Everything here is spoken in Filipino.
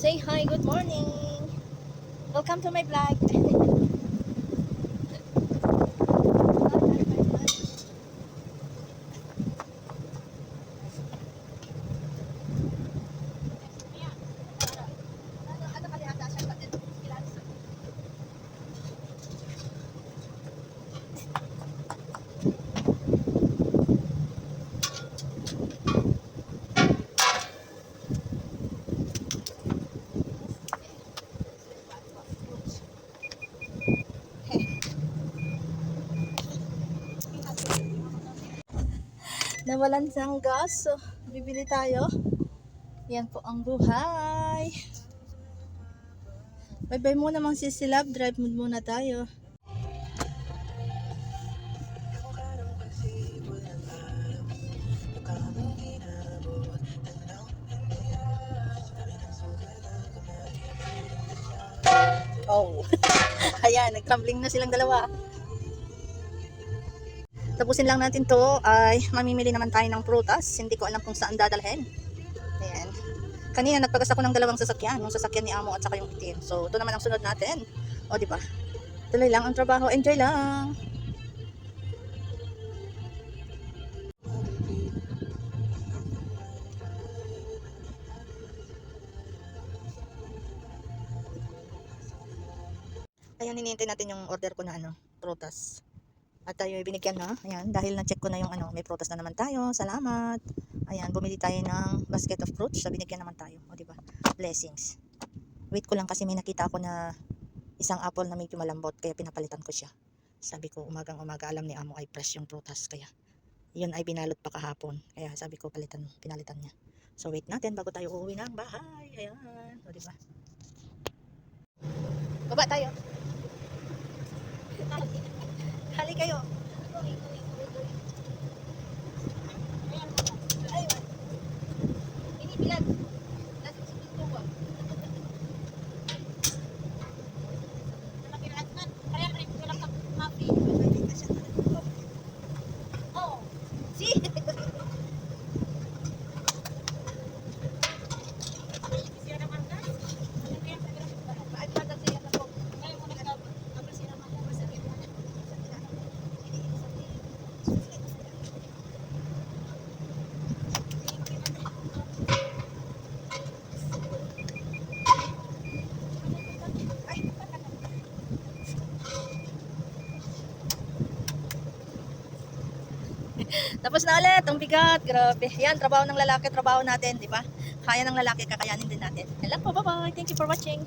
Say hi, good morning. Welcome to my vlog. Nawalan siyang gas, so bibili tayo. Yan po ang buhay. Bye-bye muna mga sisilab, drive muna tayo. Oh, ayan, nag-tumbling na silang dalawa. Tapusin lang natin to, ay mamimili naman tayo ng prutas. Hindi ko alam kung saan dadalhin. Ayan. Kanina nagpagas ako ng dalawang sasakyan, yung sasakyan ni Amo at saka yung itim. So, ito naman ang sunod natin. O, di ba? Tuloy lang ang trabaho, enjoy lang. Ayan, hinihintay natin yung order ko na prutas. At tayo binigyan na. Ayan, dahil na-check ko na yung may prutas na naman tayo. Salamat. Ayan, bumili tayo ng basket of fruits. So, binigyan naman tayo. O, diba? Blessings. Wait ko lang kasi may nakita ako na isang apple na medyo malambot. Kaya pinapalitan ko siya. Sabi ko, umagang umaga alam ni Amo ay fresh yung prutas. Kaya, yun ay binalot pa kahapon. Kaya sabi ko, pinalitan niya. So, wait natin bago tayo uuwi ng bahay. Ayan. O, diba? Baba tayo. Hali kayo. Ini bilang nasa situ ba? Nakiraan kaya rin ko lang kapi. Oh. Si. Tapos na ulit, ang bigat, grabe. Yan, trabaho ng lalaki, trabaho natin, di ba? Kaya ng lalaki, kakayanin din natin. Hello po, bye-bye. Thank you for watching.